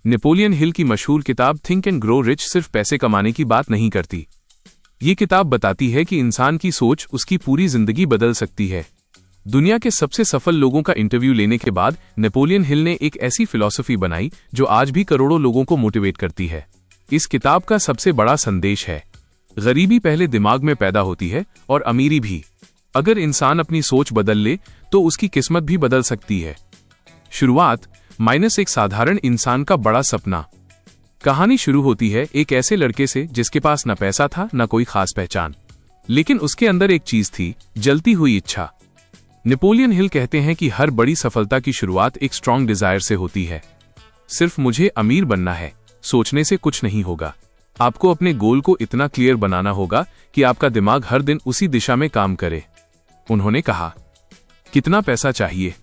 Napoleon Hill की मशहूर किताब थिंक एंड ग्रो रिच सिर्फ पैसे कमाने की बात नहीं करती। ये किताब बताती है कि इंसान की सोच उसकी पूरी जिंदगी बदल सकती है। दुनिया के सबसे सफल लोगों का इंटरव्यू लेने के बाद नेपोलियन हिल ने एक ऐसी फिलॉसफी बनाई जो आज भी करोड़ों लोगों को मोटिवेट करती है। इस किताब का सबसे बड़ा संदेश है, गरीबी पहले दिमाग में पैदा होती है और अमीरी भी। अगर इंसान अपनी सोच बदल ले तो उसकी किस्मत भी बदल सकती है। शुरुआत एक साधारण इंसान का बड़ा सपना। कहानी शुरू होती है एक ऐसे लड़के से जिसके पास न पैसा था न कोई खास पहचान, लेकिन उसके अंदर एक चीज थी, जलती हुई इच्छा। नेपोलियन हिल कहते हैं कि हर बड़ी सफलता की शुरुआत एक स्ट्रॉन्ग डिजायर से होती है। सिर्फ मुझे अमीर बनना है सोचने से कुछ नहीं होगा। आपको अपने गोल को इतना क्लियर बनाना होगा कि आपका दिमाग हर दिन उसी दिशा में काम करे। उन्होंने कहा, कितना पैसा चाहिए,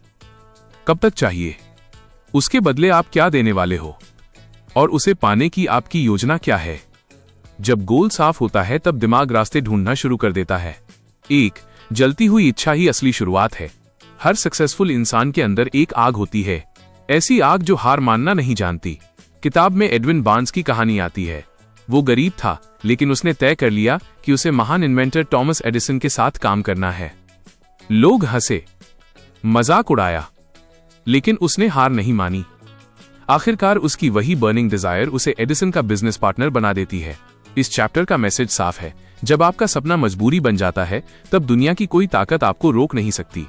कब तक चाहिए, उसके बदले आप क्या देने वाले हो, और उसे पाने की आपकी योजना क्या है। जब गोल साफ होता है तब दिमाग रास्ते ढूंढना शुरू कर देता है। एक जलती हुई इच्छा ही असली शुरुआत है। हर सक्सेसफुल इंसान के अंदर एक आग होती है, ऐसी आग जो हार मानना नहीं जानती। किताब में एडविन बार्न्स की कहानी आती है। वो गरीब था लेकिन उसने तय कर लिया कि उसे महान इन्वेंटर टॉमस एडिसन के साथ काम करना है। लोग हंसे, मजाक उड़ाया, लेकिन उसने हार नहीं मानी। आखिरकार उसकी वही बर्निंग डिजायर उसे एडिसन का बिजनेस पार्टनर बना देती है। इस चैप्टर का मैसेज साफ है, जब आपका सपना मजबूरी बन जाता है तब दुनिया की कोई ताकत आपको रोक नहीं सकती।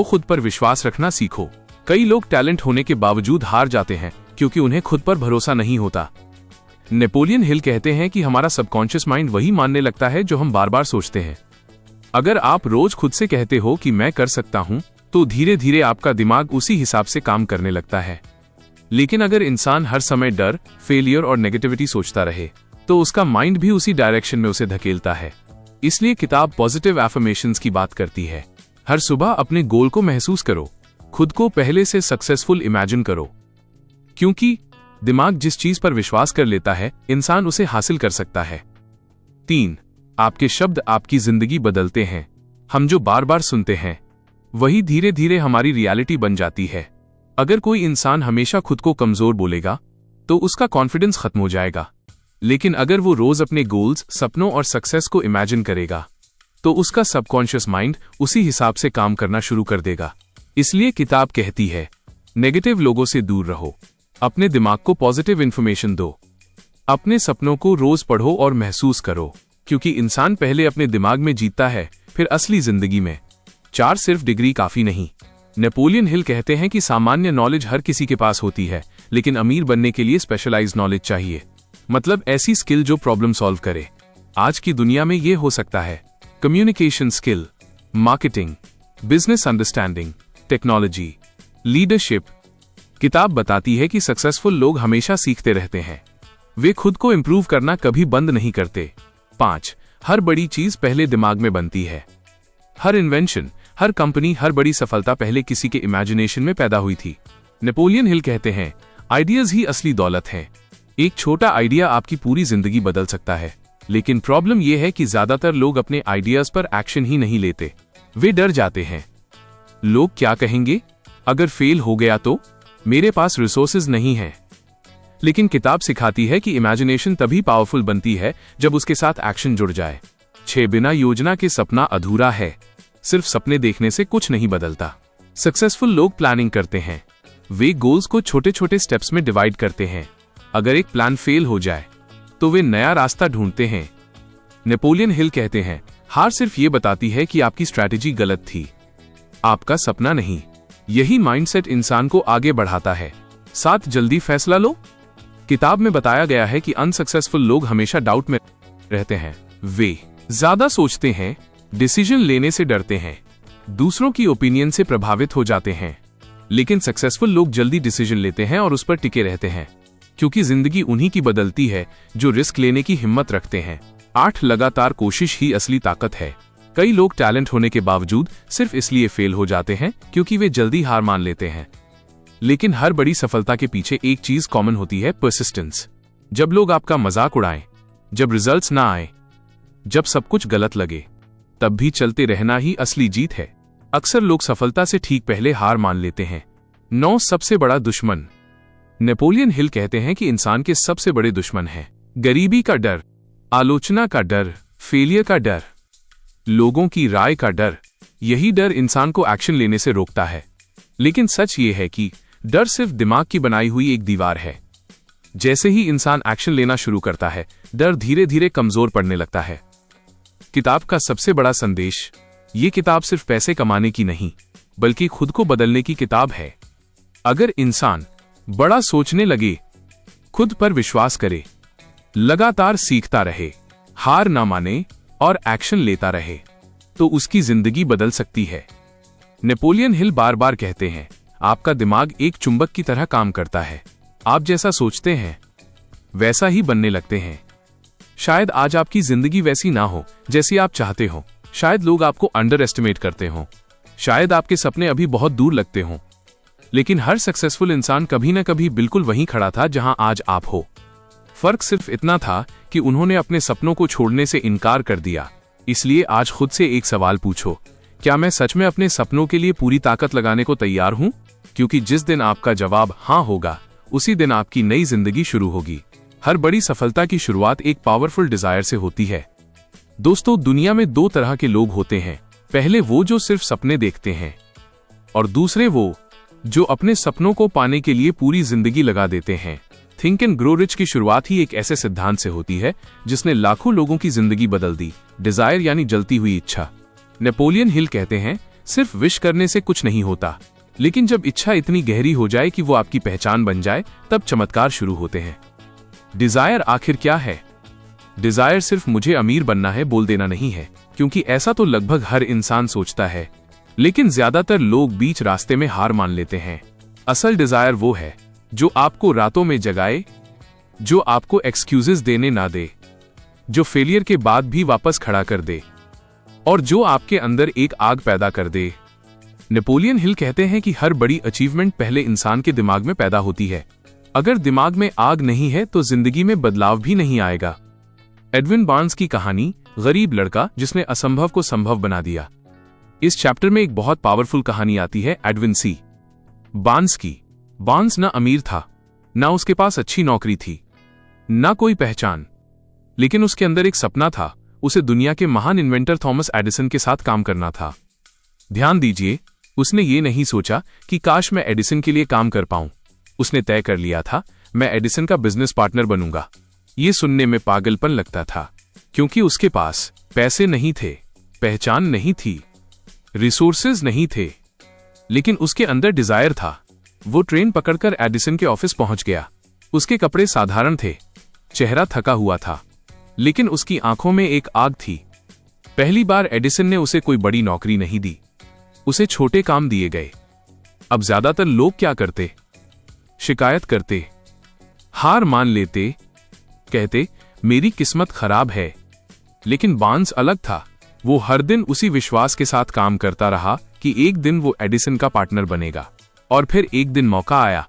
खुद पर विश्वास रखना सीखो। कई लोग टैलेंट होने के बावजूद हार जाते हैं क्योंकि उन्हें खुद पर भरोसा नहीं होता। नेपोलियन हिल कहते हैं कि हमारा सबकॉन्शियस माइंड वही मानने लगता है जो हम बार बार सोचते हैं। अगर आप रोज खुद से कहते हो कि मैं कर सकता हूं, तो धीरे धीरे आपका दिमाग उसी हिसाब से काम करने लगता है। लेकिन अगर इंसान हर समय डर, फेलियर और नेगेटिविटी सोचता रहे तो उसका माइंड भी उसी डायरेक्शन में उसे धकेलता है। इसलिए किताब पॉजिटिव एफर्मेशंस की बात करती है। हर सुबह अपने गोल को महसूस करो, खुद को पहले से सक्सेसफुल इमेजिन करो, क्योंकि दिमाग जिस चीज पर विश्वास कर लेता है इंसान उसे हासिल कर सकता है। 3 आपके शब्द आपकी जिंदगी बदलते हैं। हम जो बार बार सुनते हैं वही धीरे धीरे हमारी रियलिटी बन जाती है। अगर कोई इंसान हमेशा खुद को कमजोर बोलेगा तो उसका कॉन्फिडेंस खत्म हो जाएगा, लेकिन अगर वो रोज अपने गोल्स, सपनों और सक्सेस को इमेजिन करेगा तो उसका सबकॉन्शियस माइंड उसी हिसाब से काम करना शुरू कर देगा। इसलिए किताब कहती है, नेगेटिव लोगों से दूर रहो, अपने दिमाग को पॉजिटिव इंफॉर्मेशन दो, अपने सपनों को रोज पढ़ो और महसूस करो, क्योंकि इंसान पहले अपने दिमाग में जीतता है फिर असली जिंदगी में। 4 सिर्फ डिग्री काफी नहीं। नेपोलियन हिल कहते हैं कि सामान्य नॉलेज हर किसी के पास होती है, लेकिन अमीर बनने के लिए स्पेशलाइज्ड नॉलेज चाहिए, मतलब ऐसी स्किल जो प्रॉब्लम सॉल्व करे। आज की दुनिया में ये हो सकता है communication skill, marketing, business understanding, technology, leadership. किताब बताती है कि सक्सेसफुल लोग हमेशा सीखते रहते हैं, वे खुद को इंप्रूव करना कभी बंद नहीं करते। 5 हर बड़ी चीज पहले दिमाग में बनती है। हर इन्वेंशन, हर कंपनी, हर बड़ी सफलता पहले किसी के इमेजिनेशन में पैदा हुई थी। नेपोलियन हिल कहते हैं, आइडियाज ही असली दौलत है। एक छोटा आइडिया आपकी पूरी जिंदगी बदल सकता है, लेकिन प्रॉब्लम यह है कि ज्यादातर लोग अपने आइडियाज पर एक्शन ही नहीं लेते। वे डर जाते हैं। लोग क्या कहेंगे, अगर फेल हो गया तो, मेरे पास रिसोर्सेज नहीं है। लेकिन किताब सिखाती है कि इमेजिनेशन तभी पावरफुल बनती है जब उसके साथ एक्शन जुड़ जाए। 6 बिना योजना के सपना अधूरा है। सिर्फ सपने देखने से कुछ नहीं बदलता। सक्सेसफुल लोग प्लानिंग करते हैं। वे गोल्स को छोटे छोटे स्टेप्स में डिवाइड करते हैं। अगर एक प्लान फेल हो जाए तो वे नया रास्ता ढूंढते हैं। नेपोलियन हिल कहते हैं, हार सिर्फ ये बताती है कि आपकी स्ट्रैटेजी गलत थी, आपका सपना नहीं। यही माइंडसेट इंसान को आगे बढ़ाता है। 7 जल्दी फैसला लो। किताब में बताया गया है कि अनसक्सेसफुल लोग हमेशा डाउट में रहते हैं। वे ज्यादा सोचते हैं, डिसीजन लेने से डरते हैं, दूसरों की ओपिनियन से प्रभावित हो जाते हैं। लेकिन सक्सेसफुल लोग जल्दी डिसीजन लेते हैं और उस पर टिके रहते हैं, क्योंकि जिंदगी उन्हीं की बदलती है जो रिस्क लेने की हिम्मत रखते हैं। 8 लगातार कोशिश ही असली ताकत है। कई लोग टैलेंट होने के बावजूद सिर्फ इसलिए फेल हो जाते हैं क्योंकि वे जल्दी हार मान लेते हैं। लेकिन हर बड़ी सफलता के पीछे एक चीज कॉमन होती है, परसिस्टेंस। जब लोग आपका मजाक उड़ाएं, जब रिजल्ट्स ना आए, जब सब कुछ गलत लगे, तब भी चलते रहना ही असली जीत है। अक्सर लोग सफलता से ठीक पहले हार मान लेते हैं। 9 सबसे बड़ा दुश्मन। नेपोलियन हिल कहते हैं कि इंसान के सबसे बड़े दुश्मन हैं गरीबी का डर, आलोचना का डर, फेलियर का डर, लोगों की राय का डर। यही डर इंसान को एक्शन लेने से रोकता है। लेकिन सच ये है कि डर सिर्फ दिमाग की बनाई हुई एक दीवार है। जैसे ही इंसान एक्शन लेना शुरू करता है, डर धीरे धीरे कमजोर पड़ने लगता है। किताब का सबसे बड़ा संदेश, ये किताब सिर्फ पैसे कमाने की नहीं, बल्कि खुद को बदलने की किताब है। अगर इंसान बड़ा सोचने लगे, खुद पर विश्वास करे, लगातार सीखता रहे, हार ना माने और एक्शन लेता रहे, तो उसकी जिंदगी बदल सकती है। नेपोलियन हिल बार बार कहते हैं, आपका दिमाग एक चुंबक की तरह काम करता है। आप जैसा सोचते हैं वैसा ही बनने लगते हैं। शायद आज आपकी जिंदगी वैसी ना हो जैसी आप चाहते हो। शायद लोग आपको अंडर एस्टिमेट करते हों। शायद आपके सपने अभी बहुत दूर लगते हों। लेकिन हर सक्सेसफुल इंसान कभी न कभी बिल्कुल वहीं खड़ा था जहां आज आप हो। फर्क सिर्फ इतना था कि उन्होंने अपने सपनों को छोड़ने से इनकार कर दिया। इसलिए आज खुद से एक सवाल पूछो, क्या मैं सच में अपने सपनों के लिए पूरी ताकत लगाने को तैयार हूं? क्योंकि जिस दिन आपका जवाब हाँ होगा, उसी दिन आपकी नई जिंदगी शुरू होगी। हर बड़ी सफलता की शुरुआत एक पावरफुल डिजायर से होती है। दोस्तों, दुनिया में दो तरह के लोग होते हैं। पहले वो जो सिर्फ सपने देखते हैं, और दूसरे वो जो अपने सपनों को पाने के लिए पूरी जिंदगी लगा देते हैं। थिंक एंड ग्रो रिच की शुरुआत ही एक ऐसे सिद्धांत से होती है जिसने लाखों लोगों की जिंदगी बदल दी। डिजायर यानी जलती हुई इच्छा। नेपोलियन हिल कहते हैं, सिर्फ विश करने से कुछ नहीं होता, लेकिन जब इच्छा इतनी गहरी हो जाए कि वो आपकी पहचान बन जाए, तब चमत्कार शुरू होते हैं। डिजायर आखिर क्या है? डिजायर सिर्फ मुझे अमीर बनना है बोल देना नहीं है, क्योंकि ऐसा तो लगभग हर इंसान सोचता है। लेकिन ज्यादातर लोग बीच रास्ते में हार मान लेते हैं। असल डिजायर वो है जो आपको रातों में जगाए, जो आपको एक्सक्यूजेस देने ना दे, जो फेलियर के बाद भी वापस खड़ा कर दे, और जो आपके अंदर एक आग पैदा कर दे। नेपोलियन हिल कहते हैं कि हर बड़ी अचीवमेंट पहले इंसान के दिमाग में पैदा होती है। अगर दिमाग में आग नहीं है तो जिंदगी में बदलाव भी नहीं आएगा। एडविन बार्न्स की कहानी, गरीब लड़का जिसने असंभव को संभव बना दिया। इस चैप्टर में एक बहुत पावरफुल कहानी आती है एडविन सी बार्न्स की। बार्न्स ना अमीर था, ना उसके पास अच्छी नौकरी थी, ना कोई पहचान, लेकिन उसके अंदर एक सपना था। उसे दुनिया के महान इन्वेंटर थॉमस एडिसन के साथ काम करना था। ध्यान दीजिए, उसने ये नहीं सोचा कि काश मैं एडिसन के लिए काम कर पाऊं। उसने तय कर लिया था, मैं एडिसन का बिजनेस पार्टनर बनूंगा। ये सुनने में पागलपन लगता था, क्योंकि उसके पास पैसे नहीं थे, पहचान नहीं थी, रिसोर्सेज नहीं थे, लेकिन उसके अंदर डिजायर था। वो ट्रेन पकड़कर एडिसन के ऑफिस पहुंच गया। उसके कपड़े साधारण थे, चेहरा थका हुआ था, लेकिन उसकी आंखों में एक आग थी। पहली बार एडिसन ने उसे कोई बड़ी नौकरी नहीं दी, उसे छोटे काम दिए गए। अब ज्यादातर लोग क्या करते? शिकायत करते, हार मान लेते, कहते मेरी किस्मत खराब है। लेकिन बार्न्स अलग था। वो हर दिन उसी विश्वास के साथ काम करता रहा कि एक दिन वो एडिसन का पार्टनर बनेगा। और फिर एक दिन मौका आया।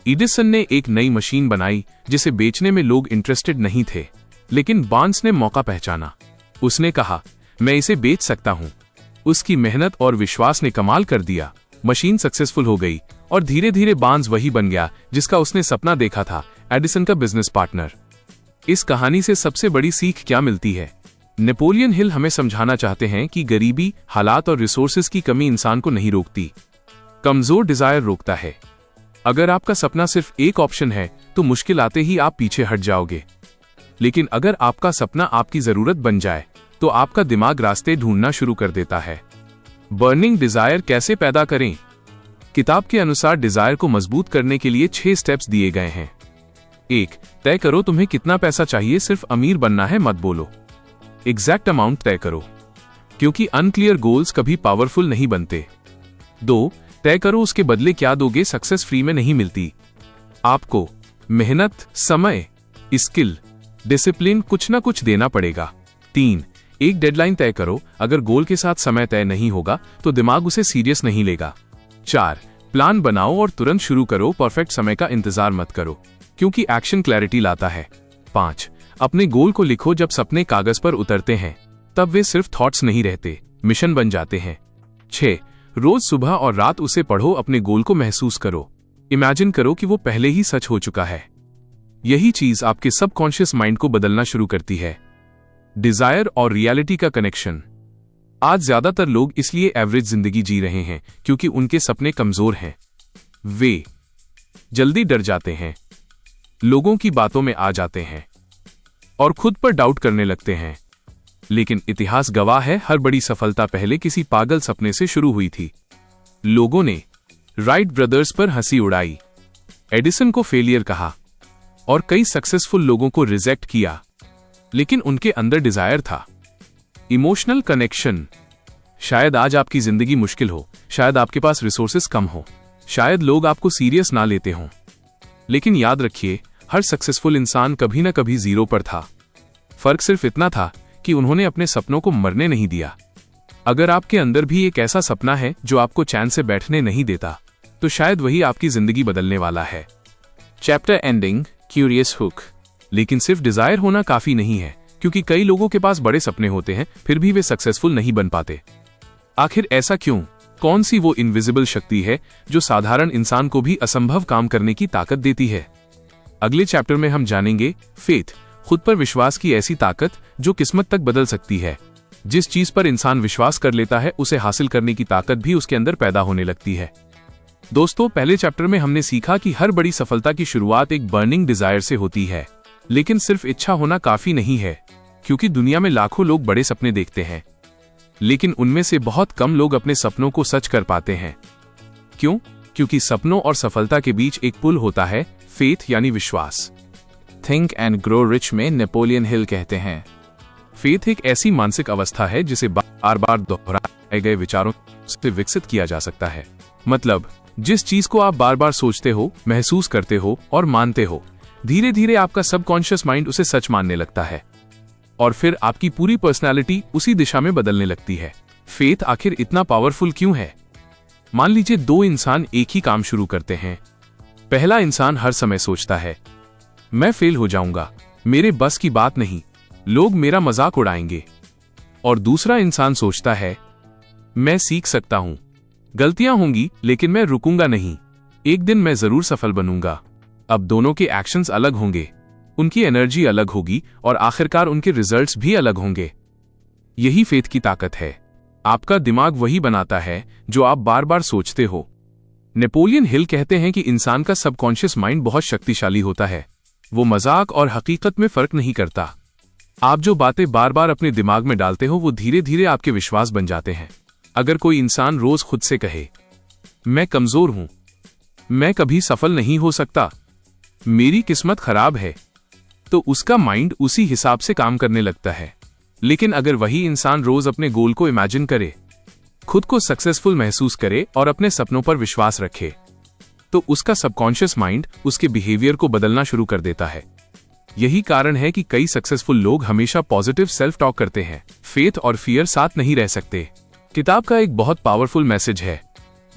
एडिसन ने एक नई मशीन बनाई जिसे बेचने में लोग इंटरेस्टेड नहीं थे, लेकिन बार्न्स ने मौका पहचाना। उसने कहा, मैं इसे बेच सकता हूं। उसकी मेहनत और विश्वास ने कमाल कर दिया। मशीन सक्सेसफुल हो गई और धीरे धीरे बार्न्स वही बन गया जिसका उसने सपना देखा था, एडिसन का बिजनेस पार्टनर। इस कहानी से सबसे बड़ी सीख क्या मिलती है? नेपोलियन हिल हमें समझाना चाहते हैं कि गरीबी, हालात और रिसोर्सेज की कमी इंसान को नहीं रोकती, कमजोर डिजायर रोकता है। अगर आपका सपना सिर्फ एक ऑप्शन है तो मुश्किल आते ही आप पीछे हट जाओगे, लेकिन अगर आपका सपना आपकी जरूरत बन जाए तो आपका दिमाग रास्ते ढूंढना शुरू कर देता है। बर्निंग डिजायर कैसे पैदा करें? किताब के अनुसार डिजायर को मजबूत करने के लिए 6 स्टेप्स दिए गए हैं। 1. तय करो तुम्हें कितना पैसा चाहिए, सिर्फ अमीर बनना है मत बोलो। एग्जैक्ट अमाउंट तय करो, क्योंकि अनक्लियर गोल्स कभी पावरफुल नहीं बनते। 2. तय करो उसके बदले क्या दोगे, सक्सेस फ्री में नहीं मिलती। आपको मेहनत, समय, स्किल, डिसिप्लिन कुछ ना कुछ देना पड़ेगा। 3. एक डेडलाइन तय करो, अगर गोल के साथ समय तय नहीं होगा तो दिमाग उसे सीरियस नहीं लेगा। 4. प्लान बनाओ और तुरंत शुरू करो, परफेक्ट समय का इंतजार मत करो, क्योंकि एक्शन क्लैरिटी लाता है। 5. अपने गोल को लिखो, जब सपने कागज पर उतरते हैं तब वे सिर्फ थॉट्स नहीं रहते, मिशन बन जाते हैं। 6. रोज सुबह और रात उसे पढ़ो, अपने गोल को महसूस करो। इमेजिन करो कि वो पहले ही सच हो चुका है। यही चीज आपके सबकॉन्शियस माइंड को बदलना शुरू करती है। डिजायर और रियलिटी का कनेक्शन। आज ज्यादातर लोग इसलिए एवरेज जिंदगी जी रहे हैं क्योंकि उनके सपने कमजोर हैं। वे जल्दी डर जाते हैं, लोगों की बातों में आ जाते हैं और खुद पर डाउट करने लगते हैं। लेकिन इतिहास गवाह है, हर बड़ी सफलता पहले किसी पागल सपने से शुरू हुई थी। लोगों ने राइट ब्रदर्स पर हंसी उड़ाई, एडिसन को फेलियर कहा और कई सक्सेसफुल लोगों को रिजेक्ट किया, लेकिन उनके अंदर डिजायर था। Emotional connection. शायद आज आपकी जिंदगी मुश्किल हो, शायद आपके पास रिसोर्सेस कम हो, शायद लोग आपको सीरियस ना लेते हों, लेकिन याद रखिए, हर सक्सेसफुल इंसान कभी ना कभी जीरो पर था। फर्क सिर्फ इतना था कि उन्होंने अपने सपनों को मरने नहीं दिया। अगर आपके अंदर भी एक ऐसा सपना है जो आपको चैन से बैठने नहीं देता, तो शायद वही आपकी जिंदगी बदलने वाला है। Chapter ending, curious hook. लेकिन सिर्फ डिजायर होना काफी नहीं है, क्योंकि कई लोगों के पास बड़े सपने होते हैं, फिर भी वे सक्सेसफुल नहीं बन पाते। आखिर ऐसा क्यों? कौन सी वो इनविजिबल शक्ति है जो साधारण इंसान को भी असंभव काम करने की ताकत देती है? अगले चैप्टर में हम जानेंगे फेथ, खुद पर विश्वास की ऐसी ताकत जो किस्मत तक बदल सकती है। जिस चीज पर इंसान विश्वास कर लेता है, उसे हासिल करने की ताकत भी उसके अंदर पैदा होने लगती है। दोस्तों, पहले चैप्टर में हमने सीखा कि हर बड़ी सफलता की शुरुआत एक बर्निंग डिजायर से होती है। लेकिन सिर्फ इच्छा होना काफी नहीं है, क्योंकि दुनिया में लाखों लोग बड़े सपने देखते हैं, लेकिन उनमें से बहुत कम लोग अपने सपनों को सच कर पाते हैं। क्यों? क्योंकि सपनों और सफलता के बीच एक पुल होता है, फेथ यानी विश्वास। थिंक एंड ग्रो रिच में नेपोलियन हिल कहते हैं, फेथ एक ऐसी मानसिक अवस्था है जिसे बार बार दोहराए गए विचारों से विकसित किया जा सकता है। मतलब, जिस चीज को आप बार बार सोचते हो, महसूस करते हो और मानते हो, धीरे धीरे आपका सबकॉन्शियस माइंड उसे सच मानने लगता है और फिर आपकी पूरी पर्सनालिटी उसी दिशा में बदलने लगती है। फेथ आखिर इतना पावरफुल क्यों है? मान लीजिए दो इंसान एक ही काम शुरू करते हैं। पहला इंसान हर समय सोचता है, मैं फेल हो जाऊंगा, मेरे बस की बात नहीं, लोग मेरा मजाक उड़ाएंगे। और दूसरा इंसान सोचता है, मैं सीख सकता हूं, गलतियां होंगी लेकिन मैं रुकूंगा नहीं, एक दिन मैं जरूर सफल बनूंगा। अब दोनों के एक्शंस अलग होंगे, उनकी एनर्जी अलग होगी और आखिरकार उनके रिजल्ट्स भी अलग होंगे। यही फेथ की ताकत है। आपका दिमाग वही बनाता है जो आप बार बार सोचते हो। नेपोलियन हिल कहते हैं कि इंसान का सबकॉन्शियस माइंड बहुत शक्तिशाली होता है। वो मजाक और हकीकत में फर्क नहीं करता। आप जो बातें बार बार अपने दिमाग में डालते हो, वो धीरे धीरे आपके विश्वास बन जाते हैं। अगर कोई इंसान रोज खुद से कहे, मैं कमजोर हूं, मैं कभी सफल नहीं हो सकता, मेरी किस्मत खराब है, तो उसका माइंड उसी हिसाब से काम करने लगता है। लेकिन अगर वही इंसान रोज अपने गोल को इमेजिन करे, खुद को सक्सेसफुल महसूस करे और अपने सपनों पर विश्वास रखे, तो उसका सबकॉन्शियस माइंड उसके बिहेवियर को बदलना शुरू कर देता है। यही कारण है कि कई सक्सेसफुल लोग हमेशा पॉजिटिव सेल्फ टॉक करते हैं। फेथ और फियर साथ नहीं रह सकते। किताब का एक बहुत पावरफुल मैसेज है,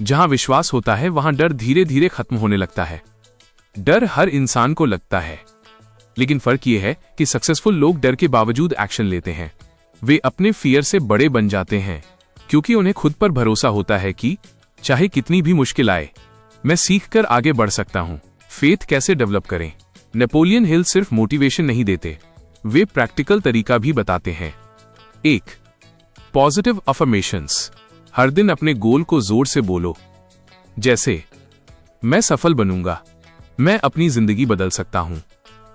जहां विश्वास होता है वहां डर धीरे धीरे खत्म होने लगता है। डर हर इंसान को लगता है, लेकिन फर्क यह है कि सक्सेसफुल लोग डर के बावजूद एक्शन लेते हैं। वे अपने फियर से बड़े बन जाते हैं, क्योंकि उन्हें खुद पर भरोसा होता है कि चाहे कितनी भी मुश्किल आए, मैं सीखकर आगे बढ़ सकता हूं। फेथ कैसे डेवलप करें? नेपोलियन हिल सिर्फ मोटिवेशन नहीं देते, वे प्रैक्टिकल तरीका भी बताते हैं। 1. Positive affirmations. हर दिन अपने गोल को जोर से बोलो, जैसे मैं सफल बनूंगा, मैं अपनी जिंदगी बदल सकता हूं,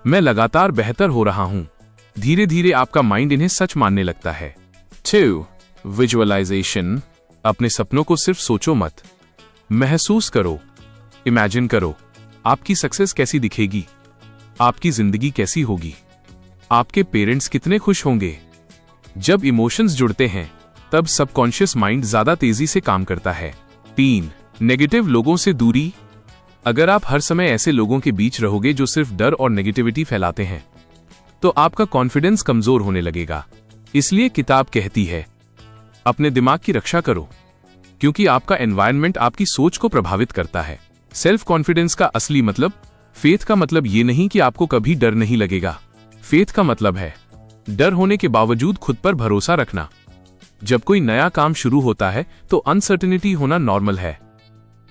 मैं लगातार बेहतर हो रहा हूं। धीरे धीरे आपका माइंड इन्हें सच मानने लगता है। 2. विजुअलाइजेशन। अपने सपनों को सिर्फ सोचो मत, महसूस करो। इमेजिन करो, आपकी सक्सेस कैसी दिखेगी, आपकी जिंदगी कैसी होगी, आपके पेरेंट्स कितने खुश होंगे। जब इमोशंस जुड़ते हैं, तब सबकॉन्शियस माइंड ज्यादा तेजी से काम करता है। 3. नेगेटिव लोगों से दूरी। अगर आप हर समय ऐसे लोगों के बीच रहोगे जो सिर्फ डर और नेगेटिविटी फैलाते हैं, तो आपका कॉन्फिडेंस कमजोर होने लगेगा। इसलिए किताब कहती है, अपने दिमाग की रक्षा करो, क्योंकि आपका एनवायरनमेंट आपकी सोच को प्रभावित करता है। सेल्फ कॉन्फिडेंस का असली मतलब, फेथ का मतलब ये नहीं कि आपको कभी डर नहीं लगेगा। फेथ का मतलब है डर होने के बावजूद खुद पर भरोसा रखना। जब कोई नया काम शुरू होता है तो अनसर्टेनिटी होना नॉर्मल है,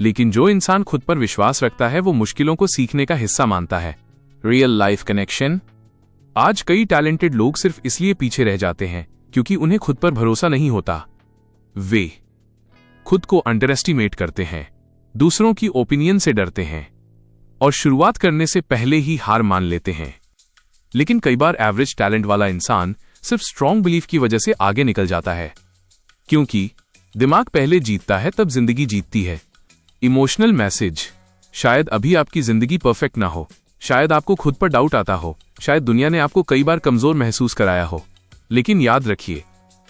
लेकिन जो इंसान खुद पर विश्वास रखता है वो मुश्किलों को सीखने का हिस्सा मानता है। Real life connection. आज कई टैलेंटेड लोग सिर्फ इसलिए पीछे रह जाते हैं क्योंकि उन्हें खुद पर भरोसा नहीं होता। वे खुद को अंडर एस्टिमेट करते हैं, दूसरों की ओपिनियन से डरते हैं और शुरुआत करने से पहले ही हार मान लेते हैं। लेकिन कई बार एवरेज टैलेंट वाला इंसान सिर्फ स्ट्रॉन्ग बिलीफ की वजह से आगे निकल जाता है, क्योंकि दिमाग पहले जीतता है तब जिंदगी जीतती है। Emotional message. शायद अभी आपकी जिंदगी परफेक्ट ना हो, शायद आपको खुद पर डाउट आता हो, शायद दुनिया ने आपको कई बार कमजोर महसूस कराया हो, लेकिन याद रखिए,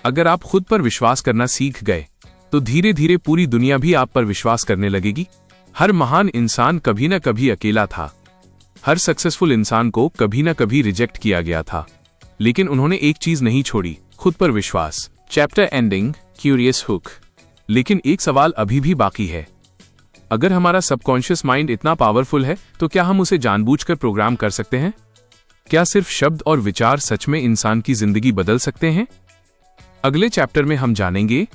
अगर आप खुद पर विश्वास करना सीख गए तो धीरे धीरे पूरी दुनिया भी आप पर विश्वास करने लगेगी। हर महान इंसान कभी ना कभी अकेला था, हर सक्सेसफुल इंसान को कभी ना कभी रिजेक्ट किया गया था, लेकिन उन्होंने एक चीज नहीं छोड़ी, खुद पर विश्वास। Chapter ending, curious hook. लेकिन एक सवाल अभी भी बाकी है, अगर हमारा सबकॉन्शियस माइंड इतना पावरफुल है तो क्या हम उसे जानबूझकर प्रोग्राम कर सकते हैं? क्या सिर्फ शब्द और विचार सच में इंसान की जिंदगी बदल सकते हैं? अगले चैप्टर में हम जानेंगे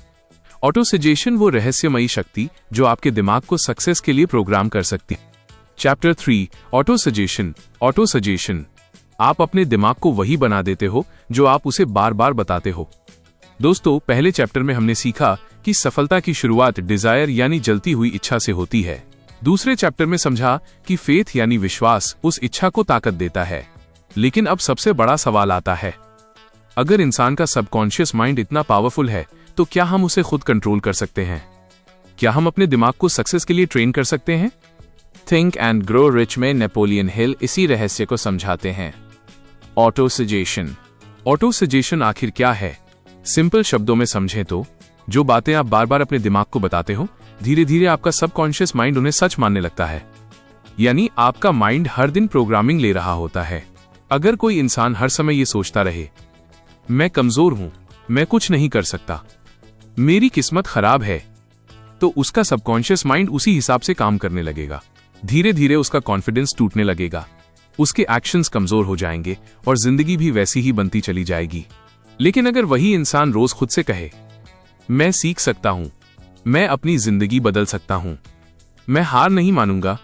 ऑटो सजेशन, वो रहस्यमयी शक्ति जो आपके दिमाग को सक्सेस के लिए प्रोग्राम कर सकती है। Chapter 3, auto suggestion. Auto suggestion. आप अपने दिमाग को वही बना देते हो जो आप उसे बार बार बताते हो। दोस्तों, पहले चैप्टर में हमने सीखा कि सफलता की शुरुआत डिजायर यानी जलती हुई इच्छा से होती है। दूसरे चैप्टर में समझा कि फेथ यानी विश्वास उस इच्छा को ताकत देता है। लेकिन अब सबसे बड़ा सवाल आता है, अगर इंसान का सबकॉन्शियस माइंड इतना पावरफुल है तो क्या हम उसे खुद कंट्रोल कर सकते हैं? क्या हम अपने दिमाग को सक्सेस के लिए ट्रेन कर सकते हैं? थिंक एंड ग्रो रिच में नेपोलियन हिल इसी रहस्य को समझाते हैं। Auto suggestion. ऑटो सजेशन आखिर क्या है? सिंपल शब्दों में समझें तो जो बातें आप बार बार अपने दिमाग को बताते हो, धीरे धीरे आपका सबकॉन्शियस माइंड उन्हें सच मानने लगता है। यानी आपका माइंड हर दिन प्रोग्रामिंग ले रहा होता है। अगर कोई इंसान हर समय ये सोचता रहे, मैं कमजोर हूं, मैं कुछ नहीं कर सकता, मेरी किस्मत खराब है, तो उसका सबकॉन्शियस माइंड उसी हिसाब से काम करने लगेगा। धीरे धीरे उसका कॉन्फिडेंस टूटने लगेगा, उसके एक्शंस कमजोर हो जाएंगे और जिंदगी भी वैसी ही बनती चली जाएगी। लेकिन अगर वही इंसान रोज खुद से कहे, मैं सीख सकता हूं, मैं अपनी जिंदगी बदल सकता हूं, मैं हार नहीं मानूंगा,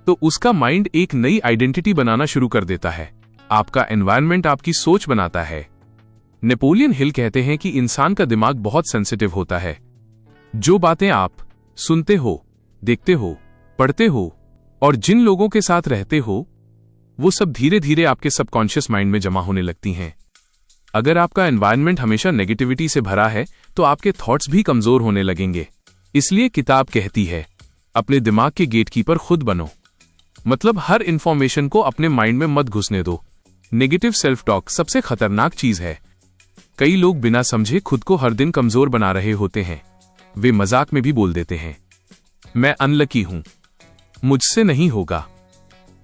तो उसका माइंड एक नई आइडेंटिटी बनाना शुरू कर देता है। आपका एनवायरनमेंट आपकी सोच बनाता है। नेपोलियन हिल कहते हैं कि इंसान का दिमाग बहुत सेंसिटिव होता है। जो बातें आप सुनते हो, देखते हो, पढ़ते हो और जिन लोगों के साथ रहते हो, वो सब धीरे धीरे आपके सबकॉन्शियस माइंड में जमा होने लगती हैं। अगर आपका एनवायरनमेंट हमेशा नेगेटिविटी से भरा है तो आपके थॉट्स भी कमजोर होने लगेंगे। इसलिए किताब कहती है, अपने दिमाग के गेटकीपर खुद बनो। मतलब हर इंफॉर्मेशन को अपने माइंड में मत घुसने दो। नेगेटिव सेल्फ टॉक सबसे खतरनाक चीज है। कई लोग बिना समझे खुद को हर दिन कमजोर बना रहे होते हैं। वे मजाक में भी बोल देते हैं, मैं अनलकी हूं, मुझसे नहीं होगा,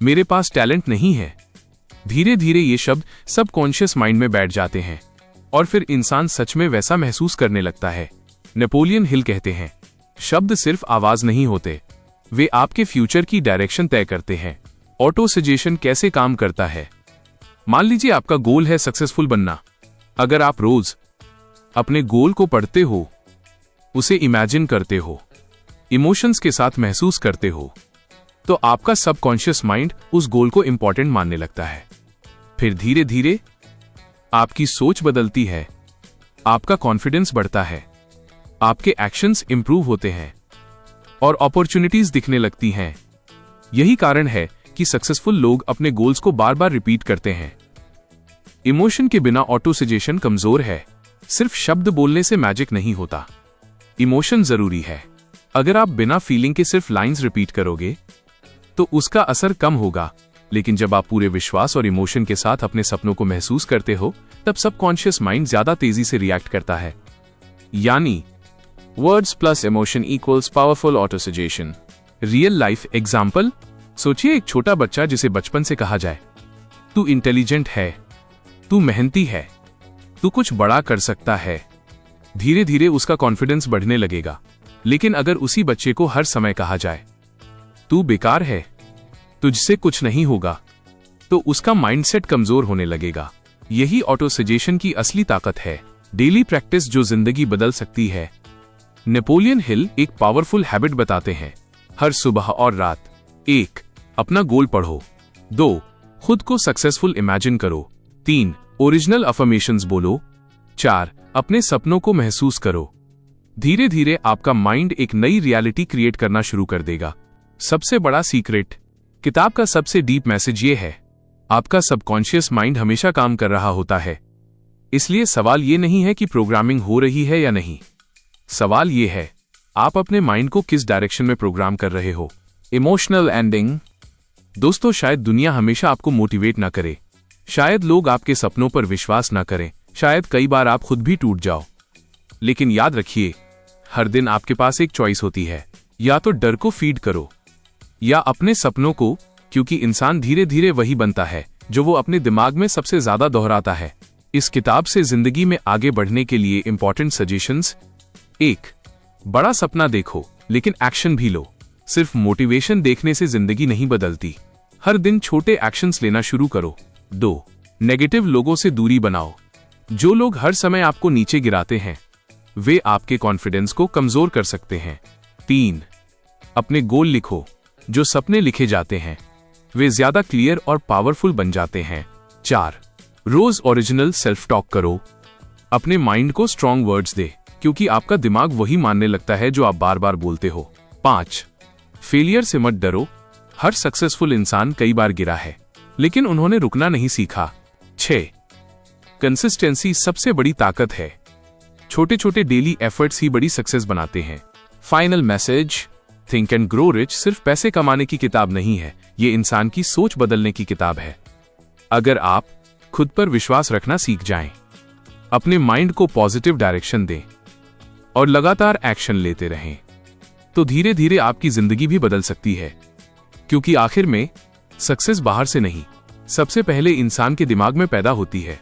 मेरे पास टैलेंट नहीं है। धीरे धीरे ये शब्द सबकॉन्शियस माइंड में बैठ जाते हैं और फिर इंसान सच में वैसा महसूस करने लगता है। नेपोलियन हिल कहते हैं, शब्द सिर्फ आवाज नहीं होते, वे आपके फ्यूचर की डायरेक्शन तय करते हैं। ऑटो सजेशन कैसे काम करता है? मान लीजिए आपका गोल है सक्सेसफुल बनना। अगर आप रोज अपने गोल को पढ़ते हो, उसे इमेजिन करते हो, इमोशंस के साथ महसूस करते हो, तो आपका सबकॉन्शियस माइंड उस गोल को इंपॉर्टेंट मानने लगता है। फिर धीरे धीरे आपकी सोच बदलती है, आपका कॉन्फिडेंस बढ़ता है, आपके एक्शंस इंप्रूव होते हैं और अपॉर्चुनिटीज दिखने लगती हैं। यही कारण है कि सक्सेसफुल लोग अपने गोल्स को बार बार रिपीट करते हैं। इमोशन के बिना ऑटो सजेशन कमजोर है। सिर्फ शब्द बोलने से मैजिक नहीं होता, इमोशन जरूरी है। अगर आप बिना फीलिंग के सिर्फ लाइंस रिपीट करोगे तो उसका असर कम होगा, लेकिन जब आप पूरे विश्वास और इमोशन के साथ अपने सपनों को महसूस करते हो, तब सबकॉन्शियस माइंड ज्यादा तेजी से रिएक्ट करता है। यानी words plus emotion equals powerful auto suggestion. Real life example, सोचिए एक छोटा बच्चा जिसे बचपन से कहा जाए, तू इंटेलिजेंट है, तू मेहनती है, तू कुछ बड़ा कर सकता है। धीरे धीरे उसका कॉन्फिडेंस बढ़ने लगेगा। लेकिन अगर उसी बच्चे को हर समय कहा जाए, तू बेकार है, तुझसे कुछ नहीं होगा, तो उसका माइंडसेट कमजोर होने लगेगा। यही ऑटो सजेशन की असली ताकत है, डेली प्रैक्टिस जो जिंदगी बदल सकती है। नेपोलियन हिल एक पावरफुल हैबिट बताते हैं, हर सुबह और रात। 1. अपना गोल पढ़ो। 2. खुद को सक्सेसफुल इमेजिन करो। 3. ओरिजिनल अफर्मेशंस बोलो। 4. अपने सपनों को महसूस करो। धीरे धीरे आपका माइंड एक नई रियलिटी क्रिएट करना शुरू कर देगा। सबसे बड़ा सीक्रेट, किताब का सबसे डीप मैसेज ये है, आपका सबकॉन्शियस माइंड हमेशा काम कर रहा होता है। इसलिए सवाल ये नहीं है कि प्रोग्रामिंग हो रही है या नहीं, सवाल ये है आप अपने माइंड को किस डायरेक्शन में प्रोग्राम कर रहे हो। Emotional ending. दोस्तों, शायद दुनिया हमेशा आपको मोटिवेट ना करे, शायद लोग आपके सपनों पर विश्वास ना करें, शायद कई बार आप खुद भी टूट जाओ, लेकिन याद रखिए, हर दिन आपके पास एक चॉइस होती है, या तो डर को फीड करो या अपने सपनों को, क्योंकि इंसान धीरे धीरे वही बनता है जो वो अपने दिमाग में सबसे ज्यादा दोहराता है। इस किताब से जिंदगी में आगे बढ़ने के लिए इंपॉर्टेंट सजेशंस। 1. बड़ा सपना देखो, लेकिन एक्शन भी लो। सिर्फ मोटिवेशन देखने से जिंदगी नहीं बदलती, हर दिन छोटे एक्शंस लेना शुरू करो। 2. नेगेटिव लोगों से दूरी बनाओ। जो लोग हर समय आपको नीचे गिराते हैं, वे आपके कॉन्फिडेंस को कमजोर कर सकते हैं। 3. अपने गोल लिखो। जो सपने लिखे जाते हैं, वे ज्यादा क्लियर और पावरफुल बन जाते हैं। 4. रोज ओरिजिनल सेल्फ टॉक करो। अपने माइंड को स्ट्रॉन्ग वर्ड्स दे, क्योंकि आपका दिमाग वही मानने लगता है जो आप बार बार बोलते हो। 5. फेलियर से मत डरो। हर सक्सेसफुल इंसान कई बार गिरा है, लेकिन उन्होंने रुकना नहीं सीखा। 6. कंसिस्टेंसी सबसे बड़ी ताकत है। छोटे छोटे डेली एफर्ट्स ही बड़ी सक्सेस बनाते हैं। Final message, think and grow rich सिर्फ पैसे कमाने की किताब नहीं है, ये इंसान की सोच बदलने की किताब है। अगर आप खुद पर विश्वास रखना सीख जाएं, अपने माइंड को पॉजिटिव डायरेक्शन दें और लगातार एक्शन लेते रहें, तो धीरे धीरे आपकी जिंदगी भी बदल सकती है। क्योंकि आखिर में सक्सेस बाहर से नहीं, सबसे पहले इंसान के दिमाग में पैदा होती है।